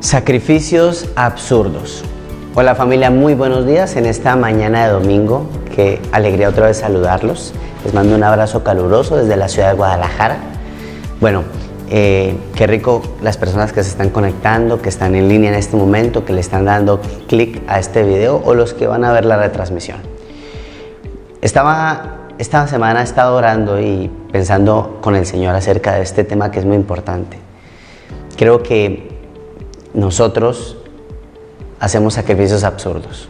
Sacrificios absurdos. Hola familia, muy buenos días en esta mañana de domingo. Qué alegría otra vez saludarlos. Les mando un abrazo caluroso desde la ciudad de Guadalajara. Bueno, qué rico las personas que se están conectando, que están en línea en este momento, que le están dando clic a este video o los que van a ver la retransmisión. Esta semana he estado orando y pensando con el Señor acerca de este tema que es muy importante. Creo que nosotros hacemos sacrificios absurdos.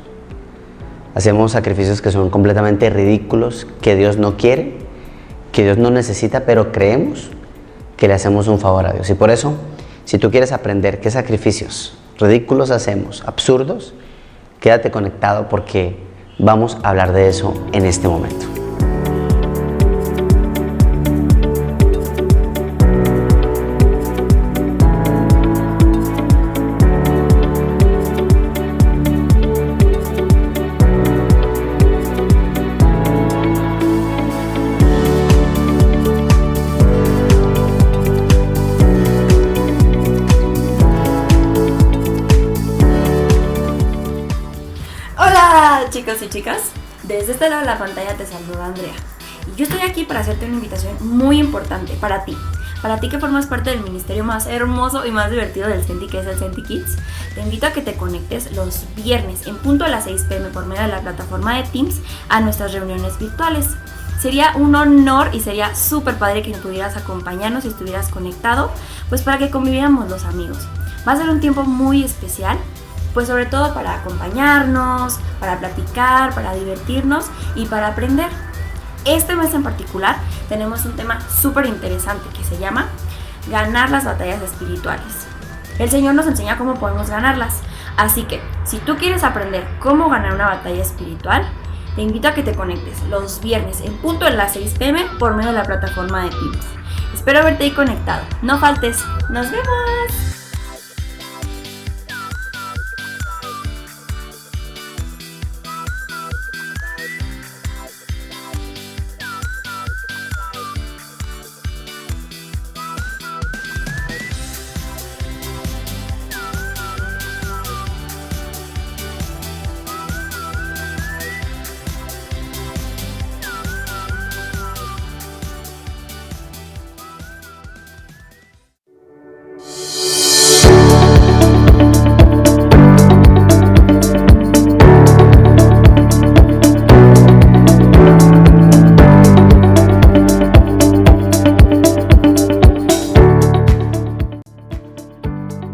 Hacemos sacrificios que son completamente ridículos, que Dios no quiere, que Dios no necesita, pero creemos que le hacemos un favor a Dios. Y por eso, si tú quieres aprender qué sacrificios ridículos hacemos, absurdos, quédate conectado porque vamos a hablar de eso en este momento. Chicos y chicas, desde este lado de la pantalla te saluda Andrea y yo estoy aquí para hacerte una invitación muy importante para ti que formas parte del ministerio más hermoso y más divertido del CENTI, que es el CENTI Kids. Te invito a que te conectes los viernes en punto a las 6 p.m. por medio de la plataforma de Teams a nuestras reuniones virtuales. Sería un honor y sería súper padre que pudieras acompañarnos y estuvieras conectado, pues para que conviviéramos los amigos. Va a ser un tiempo muy especial, pues sobre todo para acompañarnos, para platicar, para divertirnos y para aprender. Este mes en particular tenemos un tema súper interesante que se llama ganar las batallas espirituales. El Señor nos enseña cómo podemos ganarlas, así que si tú quieres aprender cómo ganar una batalla espiritual, te invito a que te conectes los viernes en punto de las 6 p.m. por medio de la plataforma de Teams. Espero verte ahí conectado. No faltes. ¡Nos vemos!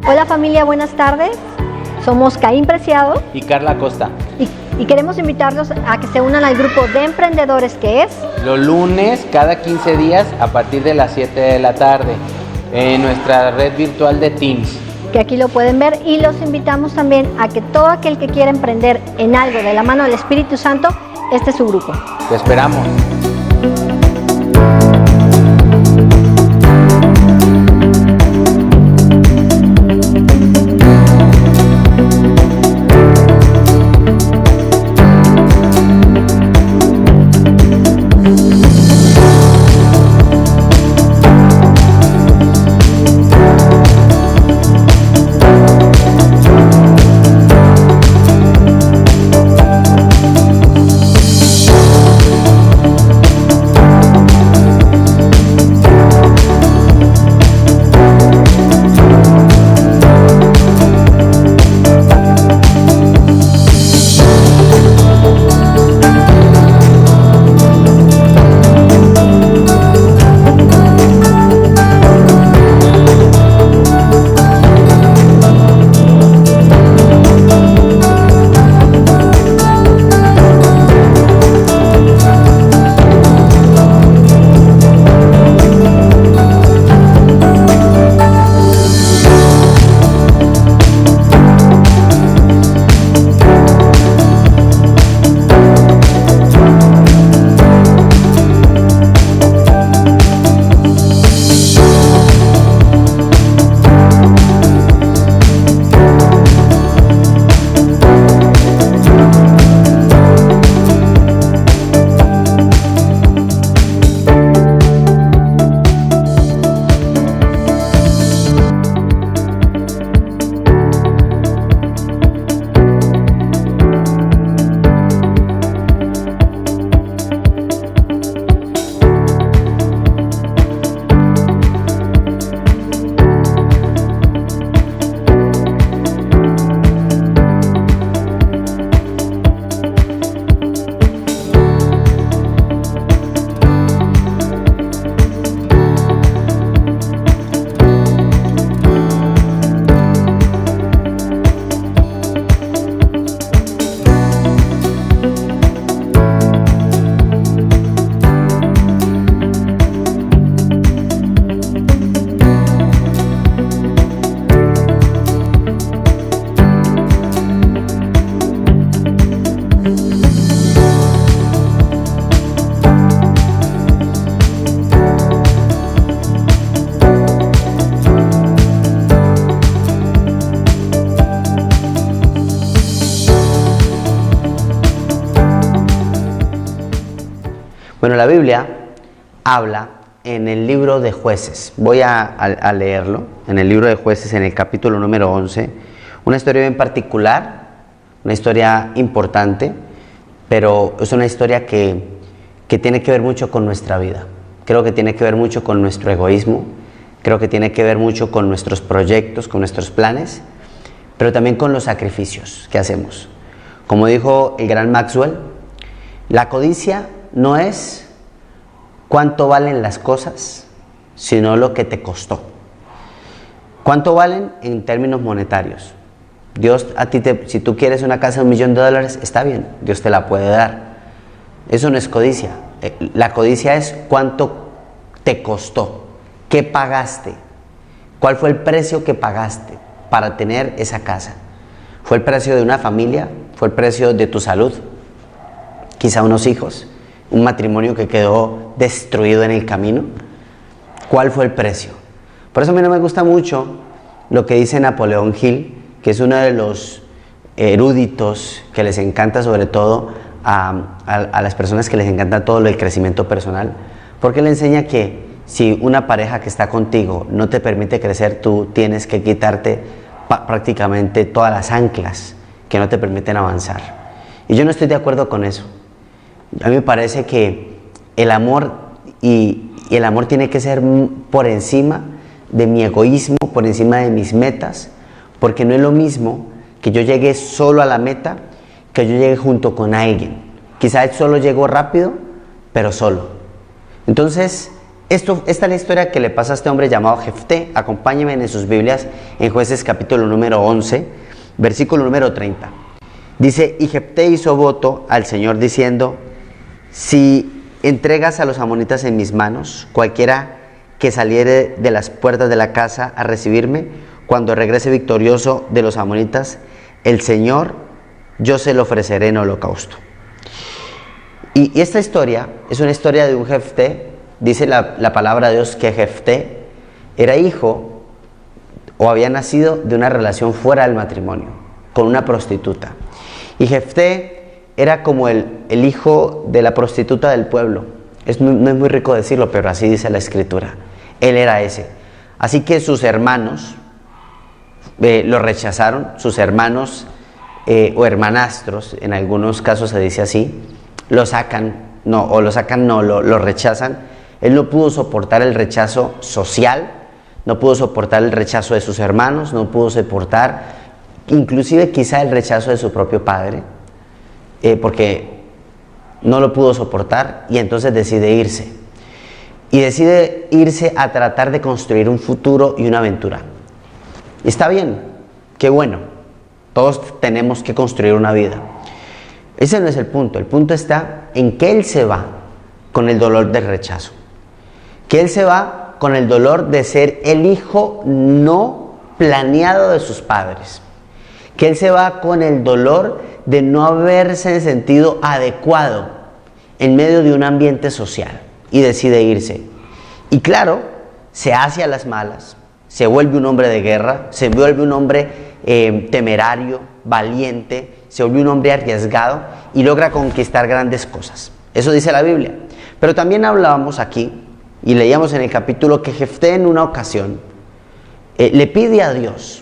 Hola familia, buenas tardes. Somos Caín Preciado y Carla Costa. Y queremos invitarlos a que se unan al grupo de emprendedores que es los lunes cada 15 días a partir de las 7 de la tarde en nuestra red virtual de Teams. Que aquí lo pueden ver, y los invitamos también a que todo aquel que quiera emprender en algo de la mano del Espíritu Santo, este es su grupo. Te esperamos. Bueno, la Biblia habla en el libro de Jueces, voy a leerlo, en el libro de Jueces, en el capítulo número 11, una historia bien particular, una historia importante, pero es una historia que tiene que ver mucho con nuestra vida. Creo que tiene que ver mucho con nuestro egoísmo, creo que tiene que ver mucho con nuestros proyectos, con nuestros planes, pero también con los sacrificios que hacemos. Como dijo el gran Maxwell, la codicia no es cuánto valen las cosas, sino lo que te costó. ¿Cuánto valen en términos monetarios? Dios a ti, si tú quieres una casa de $1.000.000, está bien, Dios te la puede dar. Eso no es codicia. La codicia es cuánto te costó, qué pagaste, cuál fue el precio que pagaste para tener esa casa. ¿Fue el precio de una familia? ¿Fue el precio de tu salud? Quizá unos hijos, un matrimonio que quedó destruido en el camino. ¿Cuál fue el precio? Por eso a mí no me gusta mucho lo que dice Napoleón Hill, que es uno de los eruditos que les encanta, sobre todo a las personas que les encanta todo lo del crecimiento personal, porque le enseña que si una pareja que está contigo no te permite crecer, tú tienes que quitarte prácticamente todas las anclas que no te permiten avanzar. Y yo no estoy de acuerdo con eso. A mí me parece que el amor y el amor tiene que ser por encima de mi egoísmo, por encima de mis metas, porque no es lo mismo que yo llegue solo a la meta que yo llegue junto con alguien. Quizá él solo llegó rápido, pero solo. Entonces, esta es la historia que le pasa a este hombre llamado Jefté. Acompáñenme en sus Biblias en Jueces capítulo número 11, versículo número 30. Dice, y Jefté hizo voto al Señor diciendo, si entregas a los amonitas en mis manos, cualquiera que saliere de las puertas de la casa a recibirme, cuando regrese victorioso de los amonitas, el Señor, yo se lo ofreceré en holocausto. Y esta historia es una historia de un Jefté. Dice la palabra de Dios que Jefté era hijo o había nacido de una relación fuera del matrimonio, con una prostituta. Y Jefté era como el hijo de la prostituta del pueblo. No es muy rico decirlo, pero así dice la escritura. Él era ese. Así que sus hermanos lo rechazaron, sus hermanos o hermanastros, en algunos casos se dice así, lo rechazan. Él no pudo soportar el rechazo social, no pudo soportar el rechazo de sus hermanos, no pudo soportar inclusive quizá el rechazo de su propio padre, porque no lo pudo soportar y entonces decide irse. Y decide irse a tratar de construir un futuro y una aventura. Y está bien, qué bueno, todos tenemos que construir una vida. Ese no es el punto está en que él se va con el dolor del rechazo. Que él se va con el dolor de ser el hijo no planeado de sus padres. Que él se va con el dolor de no haberse sentido adecuado en medio de un ambiente social y decide irse. Y claro, se hace a las malas, se vuelve un hombre de guerra, se vuelve un hombre temerario, valiente, se vuelve un hombre arriesgado y logra conquistar grandes cosas. Eso dice la Biblia. Pero también hablábamos aquí y leíamos en el capítulo que Jefté en una ocasión le pide a Dios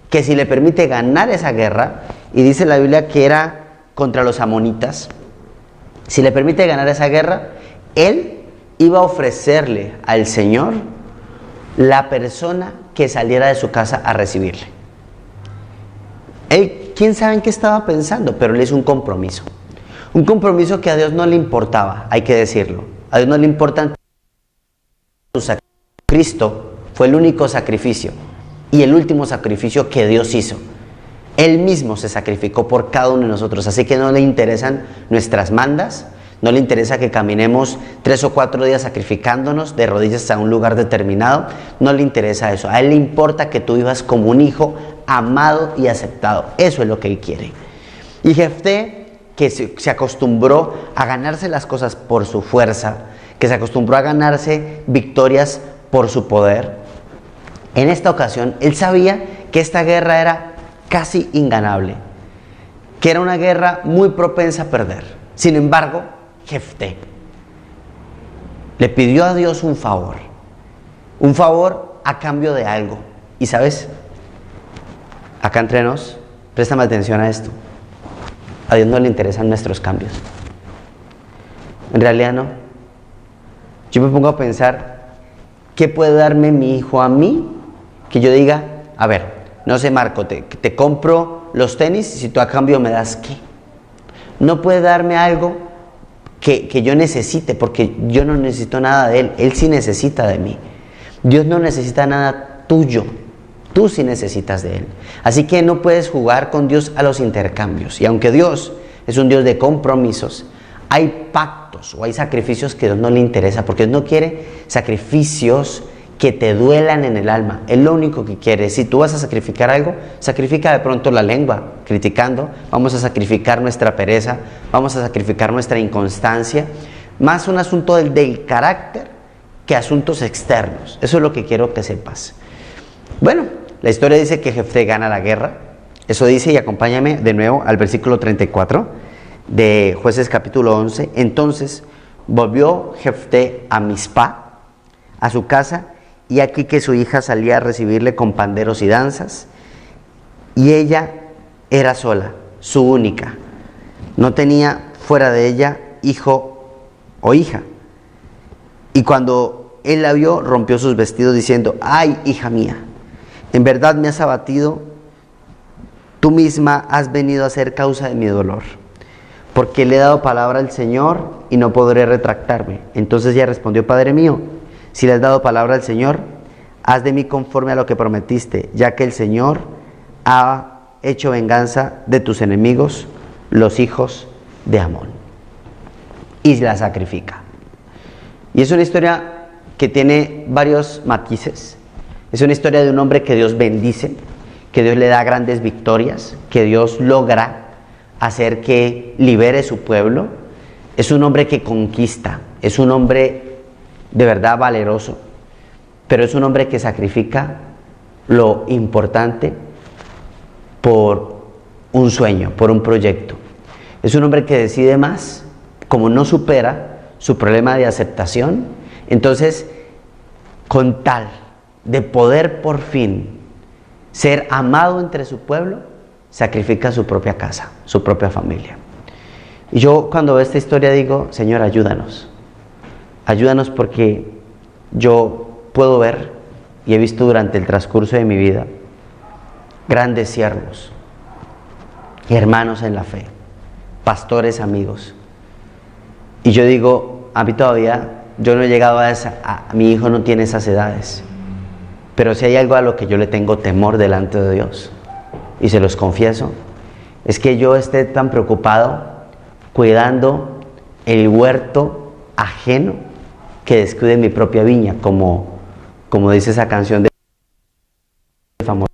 que si le permite ganar esa guerra, y dice la Biblia que era contra los amonitas, si le permite ganar esa guerra, él iba a ofrecerle al Señor la persona que saliera de su casa a recibirle. Él, quién sabe en qué estaba pensando, pero le hizo un compromiso que a Dios no le importaba, hay que decirlo. A Dios no le importan sus sacrificios. Cristo fue el único sacrificio y el último sacrificio que Dios hizo. Él mismo se sacrificó por cada uno de nosotros, así que no le interesan nuestras mandas, no le interesa que caminemos 3 o 4 días sacrificándonos de rodillas a un lugar determinado, no le interesa eso. A él le importa que tú vivas como un hijo amado y aceptado. Eso es lo que él quiere. Y Jefté, que se acostumbró a ganarse las cosas por su fuerza, que se acostumbró a ganarse victorias por su poder, en esta ocasión él sabía que esta guerra era casi inganable, que era una guerra muy propensa a perder. Sin embargo, Jefté Le pidió a Dios un favor a cambio de algo. Y sabes, acá entre nos, préstame atención a esto. A Dios no le interesan nuestros cambios. En realidad no. Yo me pongo a pensar, ¿qué puede darme mi hijo a mí? Que yo diga, a ver, no sé, Marco, te compro los tenis y si tú a cambio me das ¿qué? No puede darme algo que yo necesite, porque yo no necesito nada de Él. Él sí necesita de mí. Dios no necesita nada tuyo. Tú sí necesitas de Él. Así que no puedes jugar con Dios a los intercambios. Y aunque Dios es un Dios de compromisos, hay pactos o hay sacrificios que a Dios no le interesa, porque Dios no quiere sacrificios que te duelan en el alma. Él lo único que quiere, si tú vas a sacrificar algo, sacrifica de pronto la lengua, criticando, vamos a sacrificar nuestra pereza, vamos a sacrificar nuestra inconstancia, más un asunto del carácter que asuntos externos. Eso es lo que quiero que sepas. Bueno, la historia dice que Jefté gana la guerra, eso dice, y acompáñame de nuevo al versículo 34 de Jueces capítulo 11. Entonces volvió Jefté a Mizpá, a su casa, y aquí que su hija salía a recibirle con panderos y danzas, y ella era sola, su única. No tenía fuera de ella hijo o hija. Y cuando él la vio, rompió sus vestidos diciendo: ay, hija mía, en verdad me has abatido, tú misma has venido a ser causa de mi dolor, porque le he dado palabra al Señor y no podré retractarme. Entonces ella respondió: Padre mío, si le has dado palabra al Señor, haz de mí conforme a lo que prometiste, ya que el Señor ha hecho venganza de tus enemigos, los hijos de Amón. Y la sacrifica. Y es una historia que tiene varios matices. Es una historia de un hombre que Dios bendice, que Dios le da grandes victorias, que Dios logra hacer que libere su pueblo. Es un hombre que conquista, es un hombre de verdad valeroso, pero es un hombre que sacrifica lo importante por un sueño, por un proyecto. Es un hombre que decide más, como no supera su problema de aceptación, entonces con tal de poder por fin ser amado entre su pueblo, sacrifica su propia casa, su propia familia. Y yo cuando veo esta historia digo: Señor, ayúdanos. Ayúdanos, porque yo puedo ver y he visto durante el transcurso de mi vida grandes siervos, hermanos en la fe, pastores, amigos. Y yo digo, a mí todavía, yo no he llegado a mi hijo no tiene esas edades. Pero si hay algo a lo que yo le tengo temor delante de Dios, y se los confieso, es que yo esté tan preocupado cuidando el huerto ajeno que descuide mi propia viña, como dice esa canción de famosa.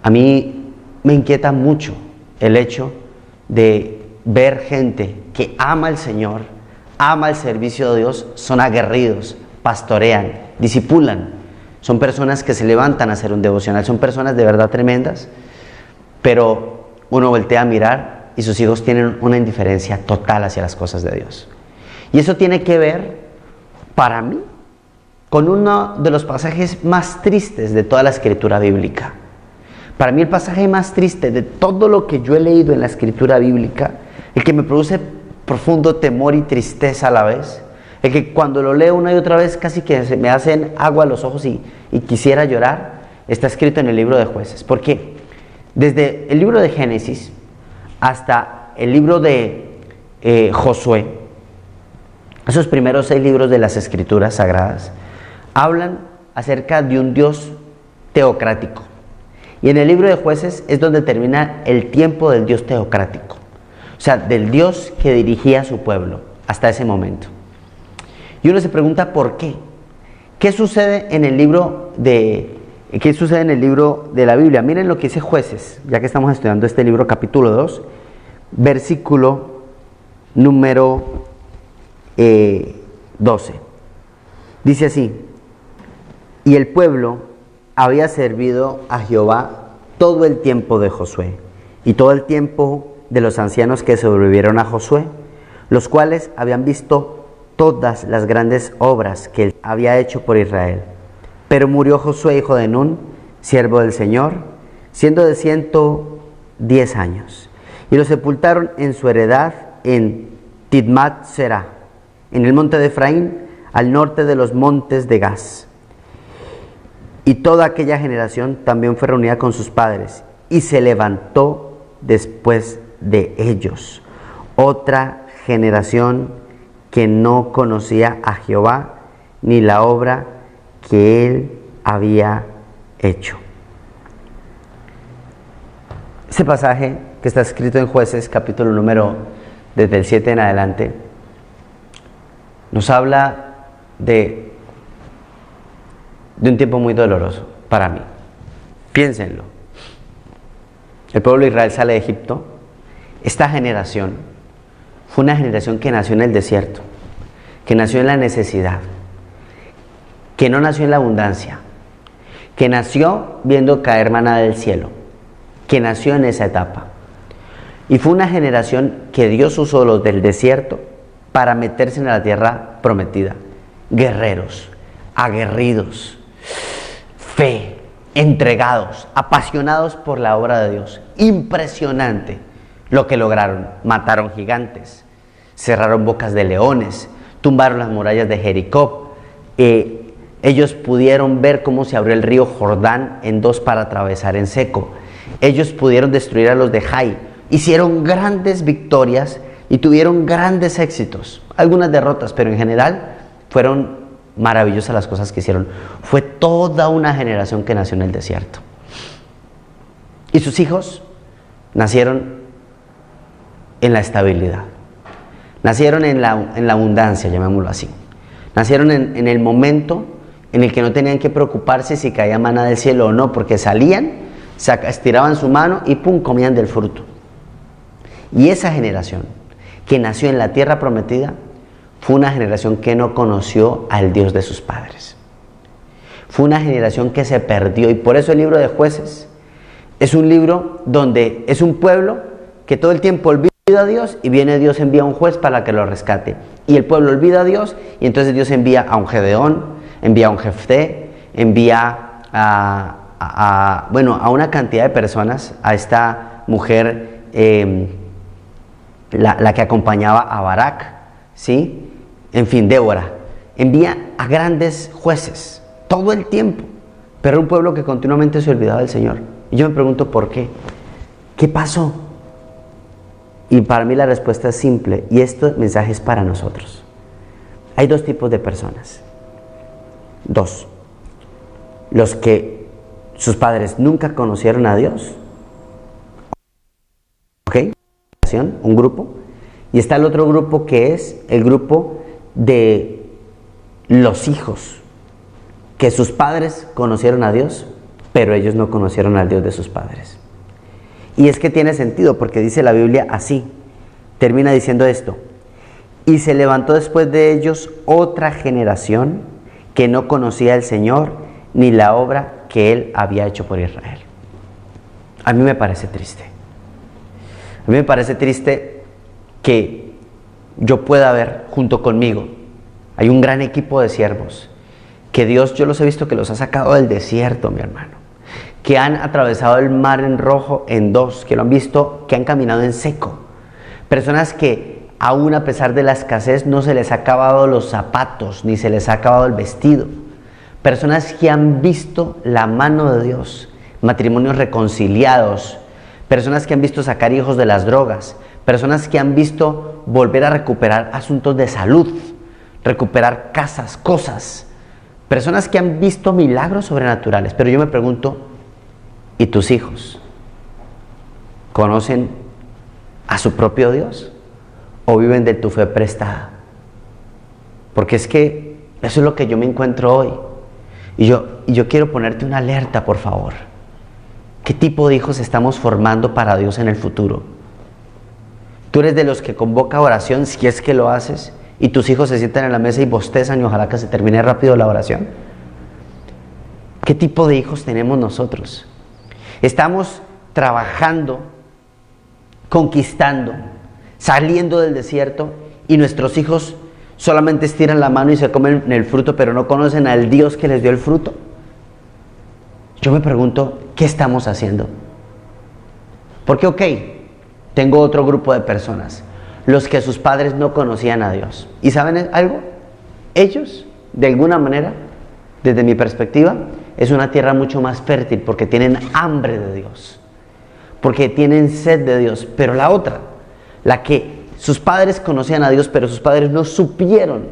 A mí me inquieta mucho el hecho de ver gente que ama al Señor, ama el servicio de Dios, son aguerridos, pastorean, discipulan, son personas que se levantan a hacer un devocional, son personas de verdad tremendas, pero uno voltea a mirar y sus hijos tienen una indiferencia total hacia las cosas de Dios. Y eso tiene que ver, para mí, con uno de los pasajes más tristes de toda la escritura bíblica. Para mí el pasaje más triste de todo lo que yo he leído en la escritura bíblica, el que me produce profundo temor y tristeza a la vez, el que cuando lo leo una y otra vez casi que se me hacen agua a los ojos y quisiera llorar, está escrito en el libro de Jueces. Porque desde el libro de Génesis hasta el libro de Josué, esos primeros 6 libros de las escrituras sagradas, hablan acerca de un Dios teocrático. Y en el libro de Jueces es donde termina el tiempo del Dios teocrático. O sea, del Dios que dirigía a su pueblo hasta ese momento. Y uno se pregunta ¿por qué? ¿Qué sucede en el libro de la Biblia? Miren lo que dice Jueces, ya que estamos estudiando este libro, capítulo 2, versículo número 12. Dice así: y el pueblo había servido a Jehová todo el tiempo de Josué y todo el tiempo de los ancianos que sobrevivieron a Josué, los cuales habían visto todas las grandes obras que él había hecho por Israel. Pero murió Josué, hijo de Nun, siervo del Señor, siendo de 110 años. Y lo sepultaron en su heredad en Tidmat Será, en el monte de Efraín, al norte de los montes de Gaz. Y toda aquella generación también fue reunida con sus padres, y se levantó después de ellos otra generación que no conocía a Jehová ni la obra que él había hecho. Ese pasaje que está escrito en Jueces, capítulo número desde el 7 en adelante, nos habla de un tiempo muy doloroso para mí. Piénsenlo. El pueblo de Israel sale de Egipto. Esta generación fue una generación que nació en el desierto, que nació en la necesidad, que no nació en la abundancia, que nació viendo caer maná del cielo, que nació en esa etapa. Y fue una generación que Dios usó los del desierto para meterse en la tierra prometida. Guerreros, aguerridos, fe, entregados, apasionados por la obra de Dios. Impresionante lo que lograron. Mataron gigantes, cerraron bocas de leones, tumbaron las murallas de Jericó. Ellos pudieron ver cómo se abrió el río Jordán en dos para atravesar en seco. Ellos pudieron destruir a los de Jai. Hicieron grandes victorias y tuvieron grandes éxitos. Algunas derrotas, pero en general fueron maravillosas las cosas que hicieron. Fue toda una generación que nació en el desierto. Y sus hijos nacieron en la estabilidad. Nacieron en la abundancia, llamémoslo así. Nacieron en el momento en el que no tenían que preocuparse si caía maná del cielo o no, porque salían, estiraban su mano y pum, comían del fruto. Y esa generación que nació en la tierra prometida fue una generación que no conoció al Dios de sus padres. Fue una generación que se perdió, y por eso el libro de Jueces es un libro donde es un pueblo que todo el tiempo olvida a Dios, y viene Dios, envía a un juez para que lo rescate. Y el pueblo olvida a Dios, y entonces Dios envía a un Gedeón, envía a un Jefté, envía a una cantidad de personas, a esta mujer, la que acompañaba a Barak, ¿sí? En fin, Débora. Envía a grandes jueces todo el tiempo, pero era un pueblo que continuamente se olvidaba del Señor. Y yo me pregunto por qué. ¿Qué pasó? Y para mí la respuesta es simple, y este mensaje es para nosotros. Hay dos tipos de personas. Dos. Los que sus padres nunca conocieron a Dios. ¿Ok? Un grupo. Y está el otro grupo, que es el grupo de los hijos, que sus padres conocieron a Dios, pero ellos no conocieron al Dios de sus padres. Y es que tiene sentido, porque dice la Biblia así, termina diciendo esto: y se levantó después de ellos otra generación que no conocía al Señor ni la obra que Él había hecho por Israel. A mí me parece triste. A mí me parece triste que yo pueda ver junto conmigo, hay un gran equipo de siervos, que Dios, yo los he visto que los ha sacado del desierto, mi hermano, que han atravesado el mar en rojo en dos, que lo han visto, que han caminado en seco. Personas que aún a pesar de la escasez no se les ha acabado los zapatos, ni se les ha acabado el vestido. Personas que han visto la mano de Dios, matrimonios reconciliados, personas que han visto sacar hijos de las drogas, personas que han visto volver a recuperar asuntos de salud, recuperar casas, cosas, personas que han visto milagros sobrenaturales. Pero yo me pregunto, ¿y tus hijos conocen a su propio Dios o viven de tu fe prestada? Porque es que eso es lo que yo me encuentro hoy. Y yo quiero ponerte una alerta, por favor. ¿Qué tipo de hijos estamos formando para Dios en el futuro? ¿Tú eres de los que convoca oración, si es que lo haces, y tus hijos se sientan en la mesa y bostezan y ojalá que se termine rápido la oración? ¿Qué tipo de hijos tenemos nosotros? Estamos trabajando, conquistando, saliendo del desierto, y nuestros hijos solamente estiran la mano y se comen el fruto, pero no conocen al Dios que les dio el fruto. Yo me pregunto, ¿qué estamos haciendo? Porque, ok, tengo otro grupo de personas, los que sus padres no conocían a Dios. ¿Y saben algo? Ellos, de alguna manera, desde mi perspectiva, es una tierra mucho más fértil porque tienen hambre de Dios, porque tienen sed de Dios. Pero la otra, la que sus padres conocían a Dios, pero sus padres no supieron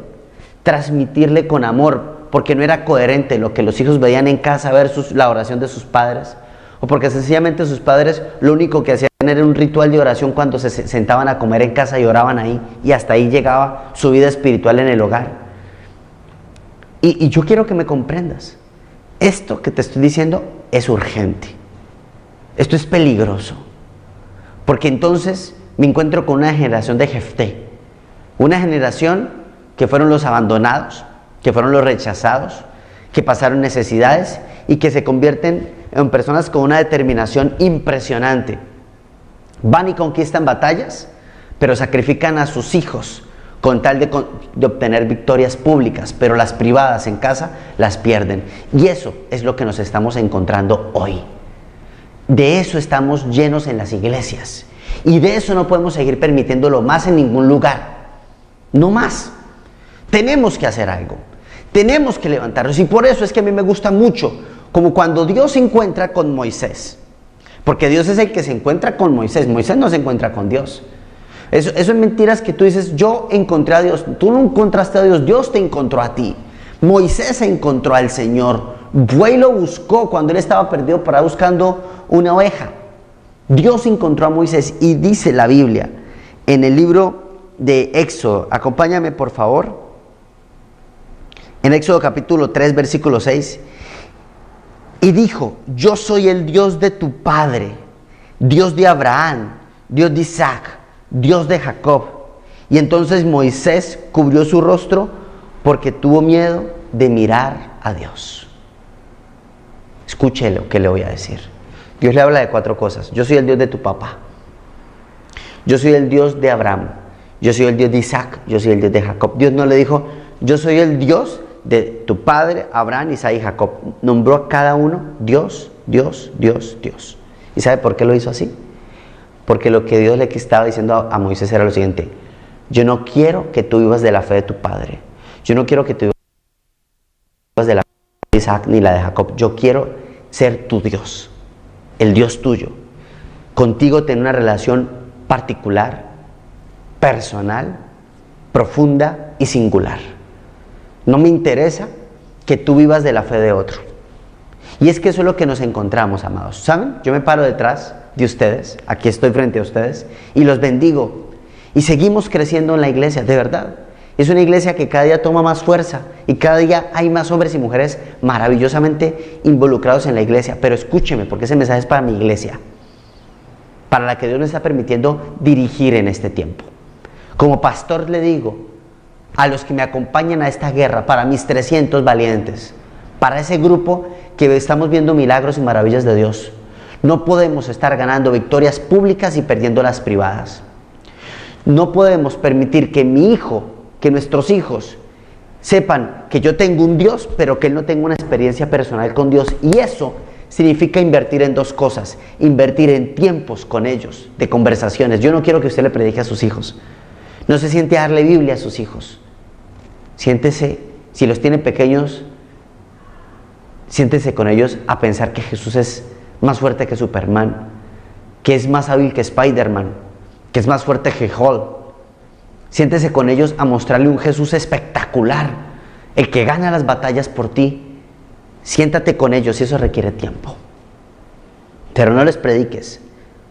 transmitirle con amor, porque no era coherente lo que los hijos veían en casa versus la oración de sus padres, o porque sencillamente sus padres lo único que hacían era un ritual de oración cuando se sentaban a comer en casa y oraban ahí, y hasta ahí llegaba su vida espiritual en el hogar. Y yo quiero que me comprendas, esto que te estoy diciendo es urgente, esto es peligroso, porque entonces me encuentro con una generación de Jefté, una generación que fueron los abandonados, que fueron los rechazados, que pasaron necesidades y que se convierten en personas con una determinación impresionante. Van y conquistan batallas, pero sacrifican a sus hijos con tal de obtener victorias públicas, pero las privadas en casa las pierden. Y eso es lo que nos estamos encontrando hoy. De eso estamos llenos en las iglesias. Y de eso no podemos seguir permitiéndolo más en ningún lugar. No más. Tenemos que hacer algo. Tenemos que levantarnos. Y por eso es que a mí me gusta mucho, como cuando Dios se encuentra con Moisés. Porque Dios es el que se encuentra con Moisés. Moisés no se encuentra con Dios. Eso es mentiras que tú dices, yo encontré a Dios. Tú no encontraste a Dios, Dios te encontró a ti. Moisés encontró al Señor. Fue y lo buscó cuando él estaba perdido para buscando una oveja. Dios encontró a Moisés y dice la Biblia en el libro de Éxodo, acompáñame por favor, en Éxodo capítulo 3 versículo 6, y dijo, yo soy el Dios de tu padre, Dios de Abraham, Dios de Isaac, Dios de Jacob. Y entonces Moisés cubrió su rostro porque tuvo miedo de mirar a Dios. Escuche lo que le voy a decir. Dios le habla de 4 cosas. Yo soy el Dios de tu papá. Yo soy el Dios de Abraham. Yo soy el Dios de Isaac. Yo soy el Dios de Jacob. Dios no le dijo, yo soy el Dios de tu padre, Abraham, Isaac y Jacob. Nombró a cada uno Dios, Dios, Dios, Dios. ¿Y sabe por qué lo hizo así? Porque lo que Dios le estaba diciendo a Moisés era lo siguiente: yo no quiero que tú vivas de la fe de tu padre. Yo no quiero que tú vivas de la fe de Isaac ni la de Jacob. Yo quiero ser tu Dios, el Dios tuyo. Contigo tener una relación particular, personal, profunda y singular. No me interesa que tú vivas de la fe de otro. Y es que eso es lo que nos encontramos, amados. ¿Saben? Yo me paro detrás de ustedes, aquí estoy frente a ustedes, y los bendigo. Y seguimos creciendo en la iglesia, de verdad. Es una iglesia que cada día toma más fuerza y cada día hay más hombres y mujeres maravillosamente involucrados en la iglesia. Pero escúcheme, porque ese mensaje es para mi iglesia, para la que Dios me está permitiendo dirigir en este tiempo. Como pastor le digo a los que me acompañan a esta guerra, para mis 300 valientes, para ese grupo que estamos viendo milagros y maravillas de Dios, no podemos estar ganando victorias públicas y perdiendo las privadas. No podemos permitir que mi hijo, que nuestros hijos sepan que yo tengo un Dios, pero que él no tenga una experiencia personal con Dios. Y eso significa invertir en 2 cosas. Invertir en tiempos con ellos, de conversaciones. Yo no quiero que usted le predique a sus hijos. No se siente a darle Biblia a sus hijos. Siéntese, si los tiene pequeños, siéntese con ellos a pensar que Jesús es más fuerte que Superman, que es más hábil que Spider-Man, que es más fuerte que Hulk. Siéntese con ellos a mostrarle un Jesús espectacular, el que gana las batallas por ti. Siéntate con ellos y eso requiere tiempo. Pero no les prediques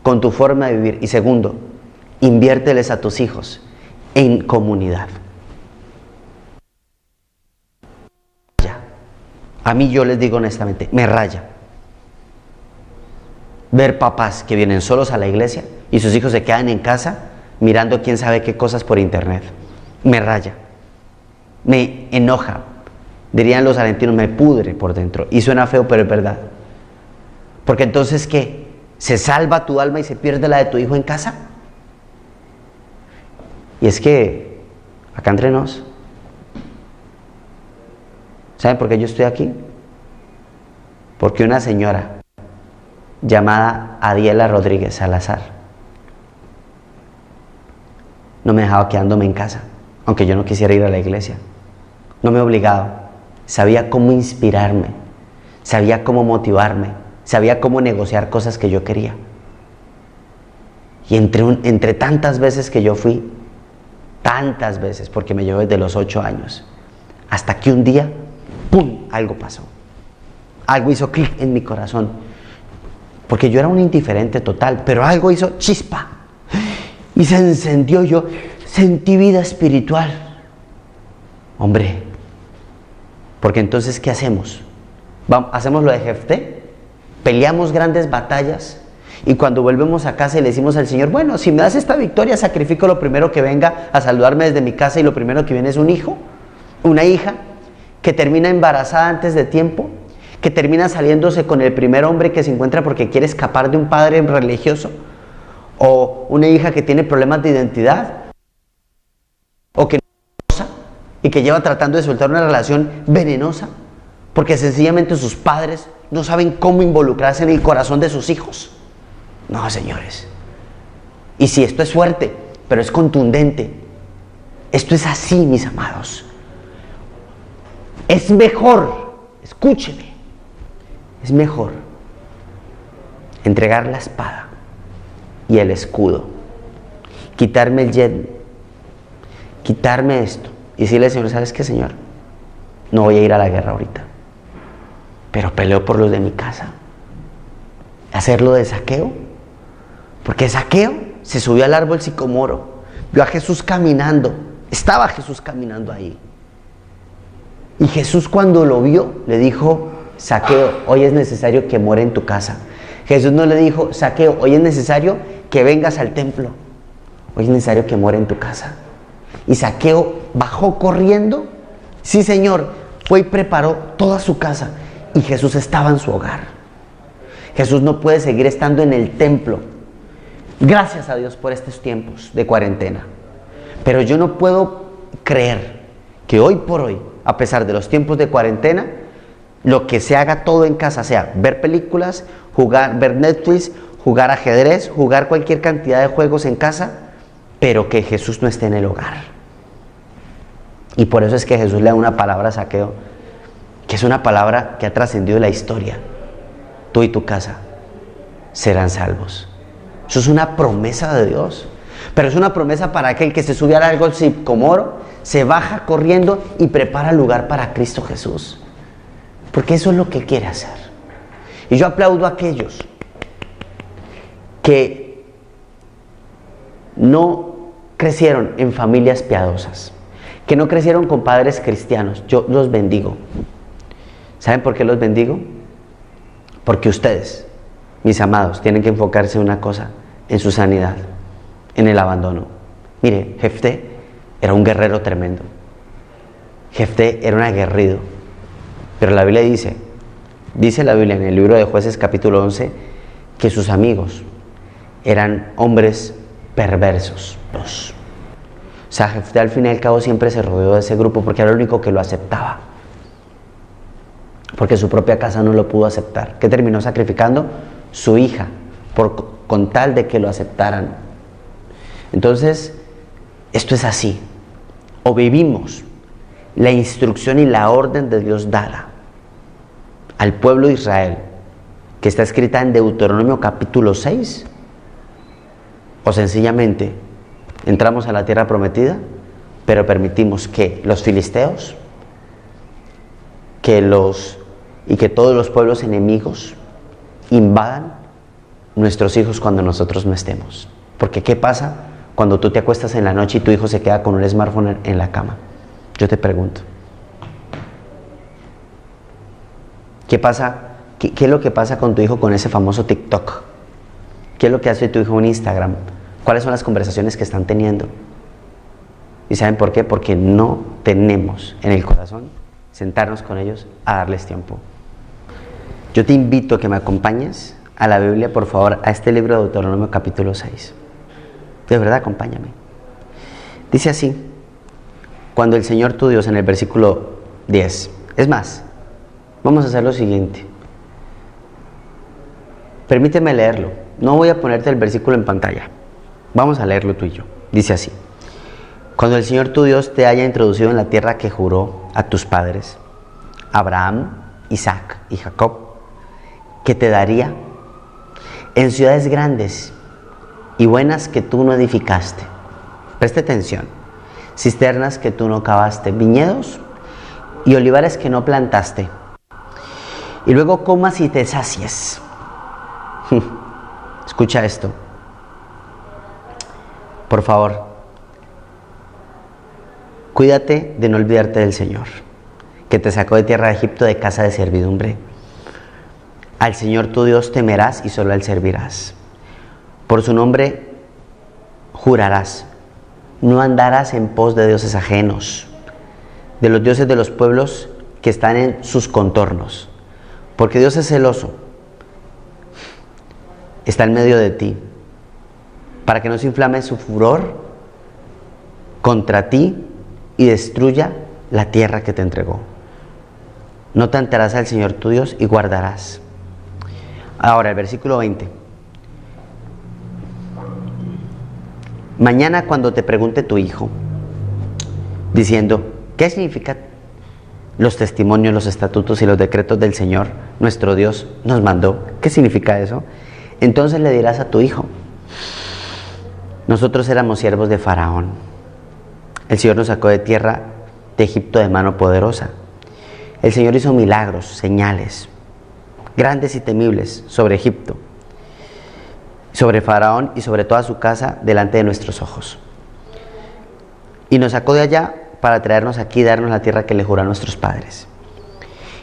con tu forma de vivir. Y segundo, inviérteles a tus hijos en comunidad. A mí, yo les digo honestamente, me raya ver papás que vienen solos a la iglesia y sus hijos se quedan en casa mirando quién sabe qué cosas por internet. Me raya, me enoja, dirían los argentinos, me pudre por dentro. Y suena feo, pero es verdad. Porque entonces, ¿qué? ¿Se salva tu alma y se pierde la de tu hijo en casa? Y es que, acá entre nos, ¿Saben por qué yo estoy aquí? Porque una señora llamada Adiela Rodríguez Salazar no me dejaba quedándome en casa, aunque yo no quisiera ir a la iglesia. No me obligaba. Sabía cómo inspirarme, sabía cómo motivarme, sabía cómo negociar cosas que yo quería. Y entre tantas veces que yo fui, tantas veces, porque me llevo desde los 8 años, hasta que un día, ¡pum!, algo pasó. Algo hizo clic en mi corazón. Porque yo era un indiferente total, pero algo hizo chispa. Y se encendió, yo sentí vida espiritual. Hombre, porque entonces, ¿qué hacemos? ¿Hacemos lo de Jefté? Peleamos grandes batallas y cuando volvemos a casa y le decimos al Señor, bueno, si me das esta victoria, sacrifico lo primero que venga a saludarme desde mi casa y lo primero que viene es un hijo, una hija que termina embarazada antes de tiempo, que termina saliéndose con el primer hombre que se encuentra porque quiere escapar de un padre religioso, o una hija que tiene problemas de identidad, o que y que lleva tratando de soltar una relación venenosa porque sencillamente sus padres no saben cómo involucrarse en el corazón de sus hijos. No, señores. Y si esto es fuerte, pero es contundente, esto es así, mis amados. Es mejor, escúcheme, es mejor entregar la espada y el escudo, quitarme el yelmo, quitarme esto y decirle, Señor, ¿sabes qué, Señor? No voy a ir a la guerra ahorita, pero peleo por los de mi casa. Hacerlo de Zaqueo, porque Zaqueo se subió al árbol sicomoro, vio a Jesús caminando, estaba Jesús caminando ahí. Y Jesús, cuando lo vio, le dijo, Zaqueo, hoy es necesario que muera en tu casa. Jesús no le dijo, Zaqueo, hoy es necesario que vengas al templo, hoy es necesario que muera en tu casa. Y Zaqueo bajó corriendo. Sí, Señor, fue y preparó toda su casa. Y Jesús estaba en su hogar. Jesús no puede seguir estando en el templo. Gracias a Dios por estos tiempos de cuarentena. Pero yo no puedo creer que hoy por hoy, a pesar de los tiempos de cuarentena, lo que se haga todo en casa sea ver películas, ver Netflix, jugar ajedrez, jugar cualquier cantidad de juegos en casa, pero que Jesús no esté en el hogar. Y por eso es que Jesús le da una palabra a Zaqueo, que es una palabra que ha trascendido la historia. Tú y tu casa serán salvos. Eso es una promesa de Dios. Pero es una promesa para aquel que se sube al árbol sicomoro, se baja corriendo y prepara lugar para Cristo Jesús. Porque eso es lo que quiere hacer. Y yo aplaudo a aquellos que no crecieron en familias piadosas, que no crecieron con padres cristianos. Yo los bendigo. ¿Saben por qué los bendigo? Porque ustedes, mis amados, tienen que enfocarse en una cosa, en su sanidad, en el abandono. Mire, Jefté era un guerrero tremendo. Jefté era un aguerrido. Pero la Biblia dice la Biblia en el libro de Jueces capítulo 11, que sus amigos eran hombres perversos. O sea, Jefté al fin y al cabo siempre se rodeó de ese grupo porque era el único que lo aceptaba. Porque su propia casa no lo pudo aceptar. ¿Qué terminó sacrificando? Su hija, con tal de que lo aceptaran. Entonces, esto es así. O vivimos la instrucción y la orden de Dios dada al pueblo de Israel, que está escrita en Deuteronomio capítulo 6, o sencillamente entramos a la tierra prometida, pero permitimos que los filisteos, y que todos los pueblos enemigos invadan nuestros hijos cuando nosotros no estemos. Porque ¿qué pasa cuando tú te acuestas en la noche y tu hijo se queda con un smartphone en la cama? Yo te pregunto, ¿qué pasa? ¿Qué es lo que pasa con tu hijo con ese famoso TikTok? ¿Qué es lo que hace tu hijo en Instagram? ¿Cuáles son las conversaciones que están teniendo? ¿Y saben por qué? Porque no tenemos en el corazón sentarnos con ellos a darles tiempo. Yo te invito a que me acompañes a la Biblia, por favor, a este libro de Deuteronomio capítulo 6. De verdad, acompáñame. Dice así: cuando el Señor tu Dios, en el versículo 10, Es más, vamos a hacer lo siguiente. Permíteme leerlo. No voy a ponerte el versículo en pantalla. Vamos a leerlo tú y yo. Dice así: cuando el Señor tu Dios te haya introducido en la tierra que juró a tus padres, Abraham, Isaac y Jacob, que te daría, en ciudades grandes y buenas que tú no edificaste. Preste atención. Cisternas que tú no cavaste, viñedos y olivares que no plantaste. Y luego comas y te sacies. Escucha esto. Por favor, cuídate de no olvidarte del Señor, que te sacó de tierra de Egipto, de casa de servidumbre. Al Señor tu Dios temerás y solo a Él servirás. Por su nombre jurarás. No andarás en pos de dioses ajenos, de los dioses de los pueblos que están en sus contornos. Porque Dios es celoso, está en medio de ti, para que no se inflame su furor contra ti y destruya la tierra que te entregó. No tentarás al Señor tu Dios y guardarás. Ahora el versículo 20. Mañana cuando te pregunte tu hijo, diciendo, ¿qué significan los testimonios, los estatutos y los decretos del Señor, nuestro Dios, nos mandó? ¿Qué significa eso? Entonces le dirás a tu hijo, nosotros éramos siervos de Faraón. El Señor nos sacó de tierra de Egipto de mano poderosa. El Señor hizo milagros, señales, grandes y temibles sobre Egipto, sobre Faraón y sobre toda su casa delante de nuestros ojos. Y nos sacó de allá para traernos aquí y darnos la tierra que le juró a nuestros padres.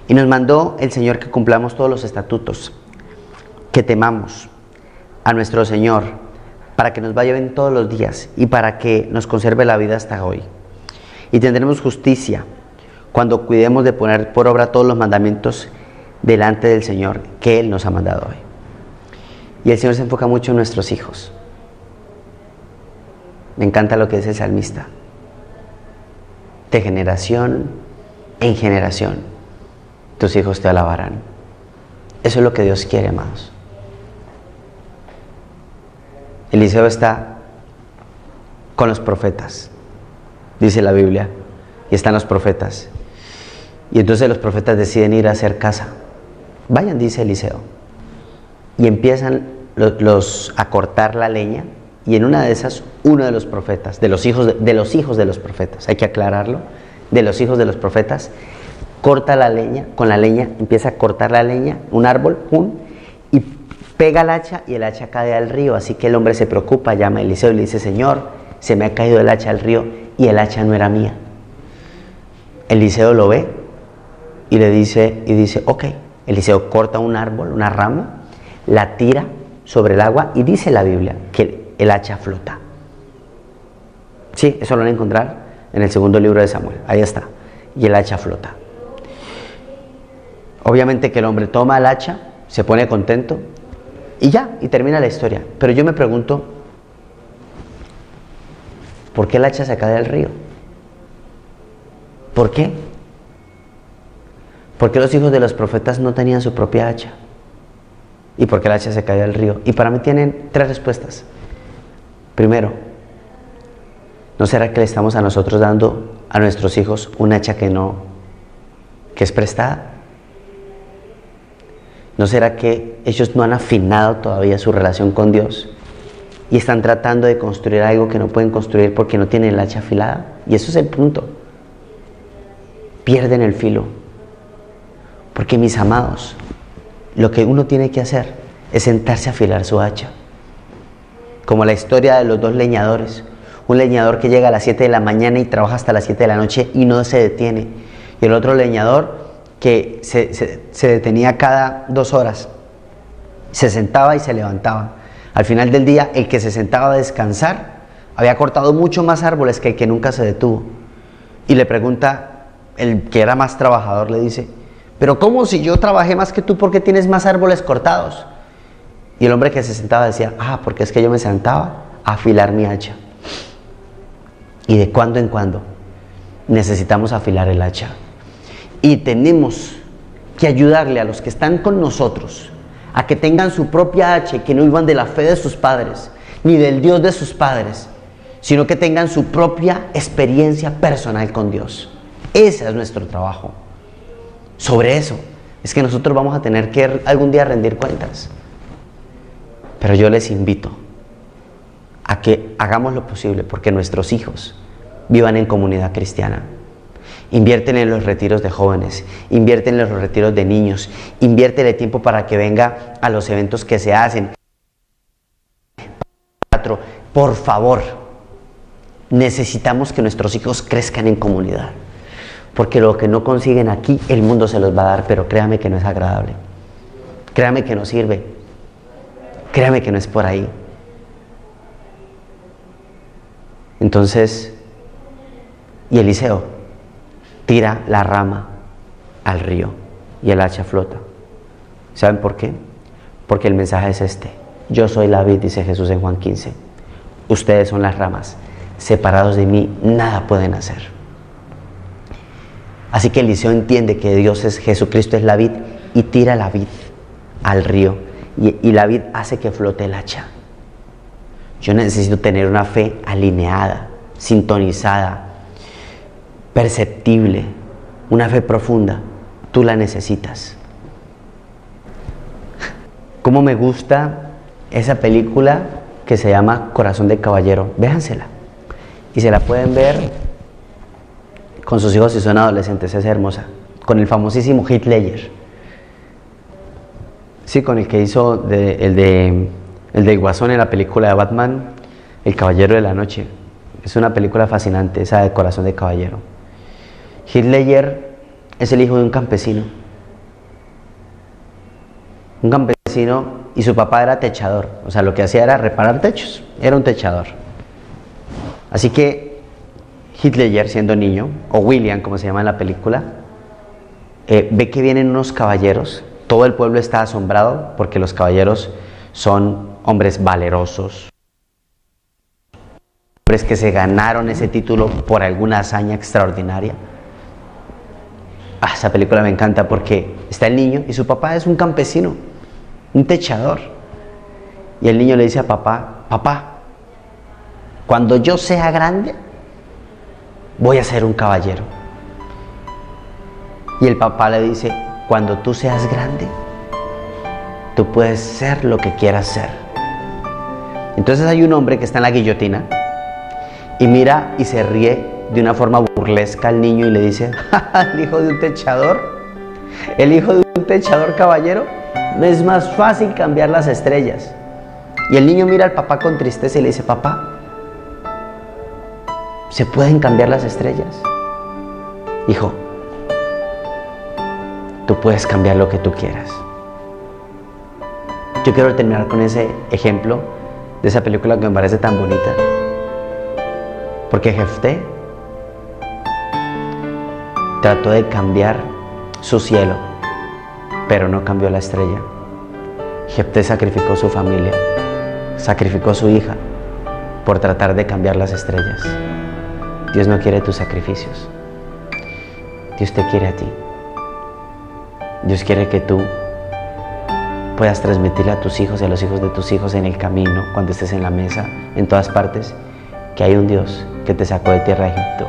Y nos mandó el Señor que cumplamos todos los estatutos, que temamos a nuestro Señor, para que nos vaya bien todos los días y para que nos conserve la vida hasta hoy. Y tendremos justicia cuando cuidemos de poner por obra todos los mandamientos delante del Señor que Él nos ha mandado hoy. Y el Señor se enfoca mucho en nuestros hijos. Me encanta lo que dice el salmista. De generación en generación, tus hijos te alabarán. Eso es lo que Dios quiere, amados. Eliseo está con los profetas, dice la Biblia, y están los profetas. Y entonces los profetas deciden ir a hacer casa. Vayan, dice Eliseo. Y empiezan a cortar la leña, y en una de esas, uno de los profetas, de los hijos de los profetas, hay que aclararlo, de los hijos de los profetas, corta la leña, con la leña, empieza a cortar la leña, un árbol, y pega el hacha, y el hacha cae al río. Así que el hombre se preocupa, llama a Eliseo y le dice, Señor, se me ha caído el hacha al río, y el hacha no era mía. Eliseo lo ve, y dice, ok. Eliseo corta un árbol, una rama, la tira sobre el agua, y dice la Biblia que el hacha flota. Sí, eso lo van a encontrar en el segundo libro de Samuel, ahí está, y el hacha flota. Obviamente que el hombre toma el hacha, se pone contento, y ya, y termina la historia. Pero yo me pregunto, ¿por qué el hacha se cae del río? ¿Por qué? ¿Por qué los hijos de los profetas no tenían su propia hacha? ¿Y por qué el hacha se cayó al río? Y para mí tienen tres respuestas. Primero, ¿no será que le estamos a nosotros dando a nuestros hijos un hacha que es prestada? ¿No será que ellos no han afinado todavía su relación con Dios y están tratando de construir algo que no pueden construir porque no tienen el hacha afilada? Y eso es el punto. Pierden el filo. Porque, mis amados, lo que uno tiene que hacer es sentarse a afilar su hacha. Como la historia de los dos leñadores. Un leñador que llega a las 7 de la mañana y trabaja hasta las 7 de la noche y no se detiene. Y el otro leñador que se detenía cada 2 horas. Se sentaba y se levantaba. Al final del día, el que se sentaba a descansar había cortado mucho más árboles que el que nunca se detuvo. Y le pregunta, el que era más trabajador le dice, pero ¿cómo si yo trabajé más que tú, por qué tienes más árboles cortados? Y el hombre que se sentaba decía, porque es que yo me sentaba a afilar mi hacha. Y de cuando en cuando necesitamos afilar el hacha. Y tenemos que ayudarle a los que están con nosotros a que tengan su propia H, que no vivan de la fe de sus padres, ni del Dios de sus padres, sino que tengan su propia experiencia personal con Dios. Ese es nuestro trabajo. Sobre eso es que nosotros vamos a tener que algún día rendir cuentas. Pero yo les invito a que hagamos lo posible porque nuestros hijos vivan en comunidad cristiana. Invierten en los retiros de jóvenes, invierten en los retiros de niños, inviértele tiempo para que venga a los eventos que se hacen. Por favor, necesitamos que nuestros hijos crezcan en comunidad, porque lo que no consiguen aquí, el mundo se los va a dar, pero créame que no es agradable, créame que no sirve, créame que no es por ahí. Entonces, y Eliseo tira la rama al río y el hacha flota. ¿Saben por qué? Porque el mensaje es este: yo soy la vid, dice Jesús en Juan 15. Ustedes son las ramas. Separados de mí, nada pueden hacer. Así que Eliseo entiende que Jesucristo es la vid y tira la vid al río. Y la vid hace que flote el hacha. Yo necesito tener una fe alineada, sintonizada, perceptible, una fe profunda. Tú la necesitas. Cómo me gusta esa película que se llama Corazón de Caballero. Véansela. Y se la pueden ver con sus hijos si son adolescentes. Es hermosa. Con el famosísimo Heath Ledger. Sí, con el que hizo el de Guasón en la película de Batman, El Caballero de la Noche. Es una película fascinante, esa de Corazón de Caballero. Heath Ledger es el hijo de un campesino. Un campesino, y su papá era techador. O sea, lo que hacía era reparar techos. Era un techador. Así que Heath Ledger, siendo niño, o William, como se llama en la película, ve que vienen unos caballeros. Todo el pueblo está asombrado porque los caballeros son hombres valerosos, hombres que se ganaron ese título por alguna hazaña extraordinaria. Esa película me encanta porque está el niño y su papá es un campesino, un techador. Y el niño le dice a papá: papá, cuando yo sea grande, voy a ser un caballero. Y el papá le dice: cuando tú seas grande, tú puedes ser lo que quieras ser. Entonces hay un hombre que está en la guillotina y mira y se ríe de una forma burlesca al niño y le dice: el hijo de un techador, el hijo de un techador caballero, no es más fácil cambiar las estrellas. Y el niño mira al papá con tristeza y le dice: papá, ¿se pueden cambiar las estrellas? Hijo, tú puedes cambiar lo que tú quieras. Yo quiero terminar con ese ejemplo de esa película que me parece tan bonita. Porque Jefté trató de cambiar su cielo, pero no cambió la estrella. Jefté sacrificó su familia, sacrificó a su hija por tratar de cambiar las estrellas. Dios no quiere tus sacrificios. Dios te quiere a ti. Dios quiere que tú puedas transmitirle a tus hijos y a los hijos de tus hijos en el camino, cuando estés en la mesa, en todas partes, que hay un Dios que te sacó de tierra de Egipto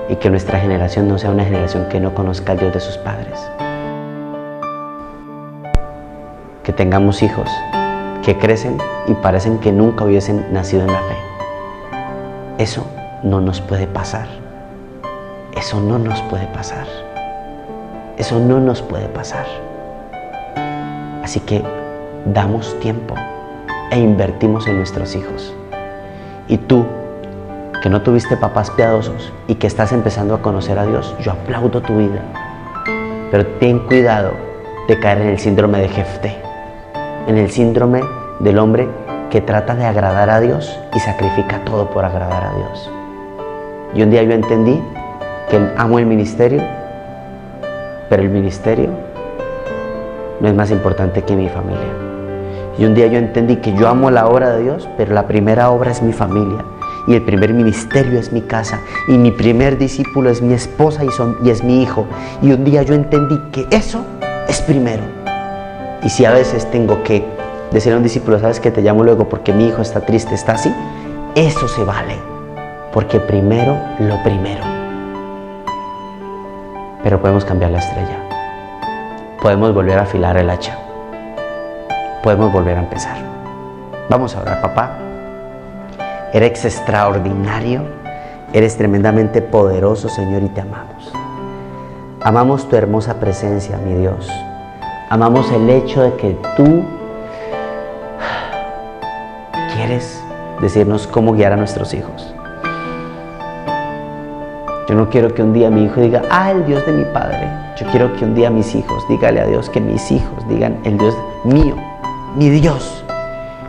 y que nuestra generación no sea una generación que no conozca al Dios de sus padres. Que tengamos hijos que crecen y parecen que nunca hubiesen nacido en la fe. Eso no nos puede pasar. Eso no nos puede pasar. Eso no nos puede pasar. Así que damos tiempo e invertimos en nuestros hijos. Y tú, que no tuviste papás piadosos y que estás empezando a conocer a Dios, yo aplaudo tu vida. Pero ten cuidado de caer en el síndrome de Jefté, en el síndrome del hombre que trata de agradar a Dios y sacrifica todo por agradar a Dios. Y un día yo entendí que amo el ministerio, pero el ministerio no es más importante que mi familia. Y un día yo entendí que yo amo la obra de Dios, pero la primera obra es mi familia. y el primer ministerio es mi casa, y mi primer discípulo es mi esposa y es mi hijo. Y un día yo entendí que eso es primero. Y si a veces tengo que decirle a un discípulo, sabes que te llamo luego porque mi hijo está triste, está así, eso se vale, porque primero lo primero. Pero podemos cambiar la estrella, podemos volver a afilar el hacha, podemos volver a empezar. Vamos a orar. Papá, eres extraordinario, eres tremendamente poderoso, Señor, y te amamos. Amamos tu hermosa presencia, mi Dios. Amamos el hecho de que tú quieres decirnos cómo guiar a nuestros hijos. Yo no quiero que un día mi hijo diga, el Dios de mi padre. Yo quiero que un día mis hijos, dígale a Dios que mis hijos digan, el Dios mío, mi Dios.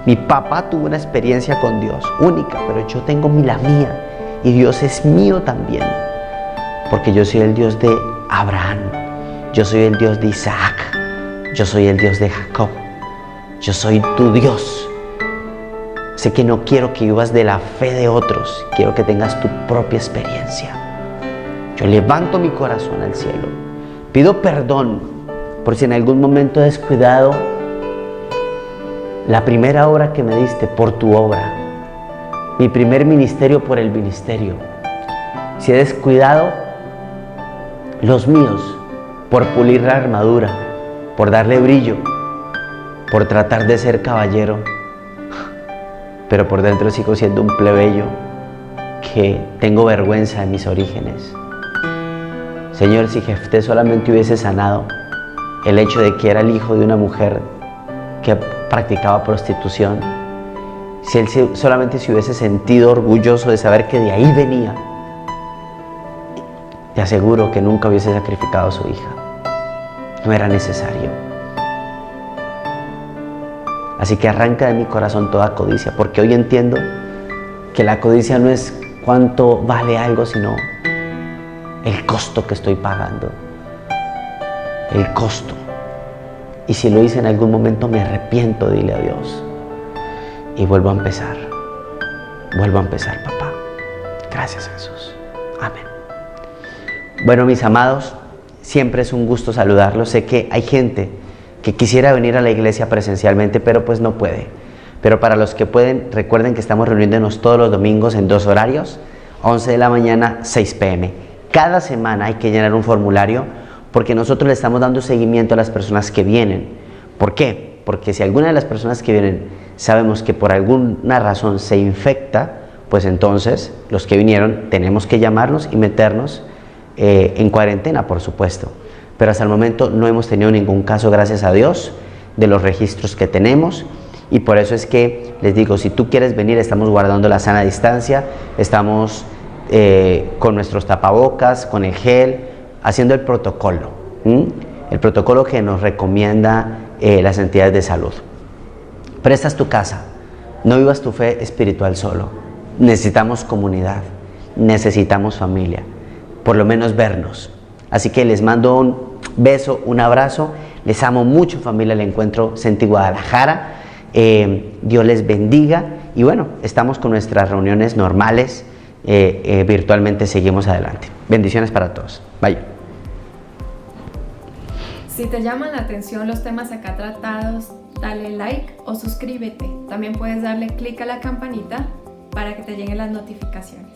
Mi papá tuvo una experiencia con Dios única, pero yo tengo la mía, y Dios es mío también, porque yo soy el Dios de Abraham, yo soy el Dios de Isaac, yo soy el Dios de Jacob, yo soy tu Dios. Sé que no quiero que vivas de la fe de otros, quiero que tengas tu propia experiencia. Yo levanto mi corazón al cielo, pido perdón por si en algún momento he descuidado la primera obra que me diste por tu obra, mi primer ministerio por el ministerio. Si he descuidado los míos por pulir la armadura, por darle brillo, por tratar de ser caballero, pero por dentro sigo siendo un plebeyo que tengo vergüenza de mis orígenes. Señor, si Jefté solamente hubiese sanado el hecho de que era el hijo de una mujer que practicaba prostitución, si él solamente se hubiese sentido orgulloso de saber que de ahí venía, te aseguro que nunca hubiese sacrificado a su hija. No era necesario. Así que arranca de mi corazón toda codicia, porque hoy entiendo que la codicia no es cuánto vale algo, sino el costo que estoy pagando. El costo. Y si lo hice en algún momento, me arrepiento, dile a Dios. Y vuelvo a empezar. Vuelvo a empezar, papá. Gracias, Jesús. Amén. Bueno, mis amados, siempre es un gusto saludarlos. Sé que hay gente que quisiera venir a la iglesia presencialmente, pero pues no puede. Pero para los que pueden, recuerden que estamos reuniéndonos todos los domingos en 2 horarios, 11 de la mañana, 6 p.m. Cada semana hay que llenar un formulario, porque nosotros le estamos dando seguimiento a las personas que vienen. ¿Por qué? Porque si alguna de las personas que vienen sabemos que por alguna razón se infecta, pues entonces los que vinieron tenemos que llamarnos y meternos en cuarentena, por supuesto. Pero hasta el momento no hemos tenido ningún caso, gracias a Dios, de los registros que tenemos. Y por eso es que les digo, si tú quieres venir, estamos guardando la sana distancia, estamos con nuestros tapabocas, con el gel, haciendo el protocolo, el protocolo que nos recomienda las entidades de salud. Prestas tu casa, no vivas tu fe espiritual solo. Necesitamos comunidad, necesitamos familia, por lo menos vernos. Así que les mando un beso, un abrazo, les amo mucho, familia, el Encuentro Senti Guadalajara. Dios les bendiga y bueno, estamos con nuestras reuniones normales, virtualmente seguimos adelante. Bendiciones para todos. Bye. Si te llaman la atención los temas acá tratados, dale like o suscríbete. También puedes darle clic a la campanita para que te lleguen las notificaciones.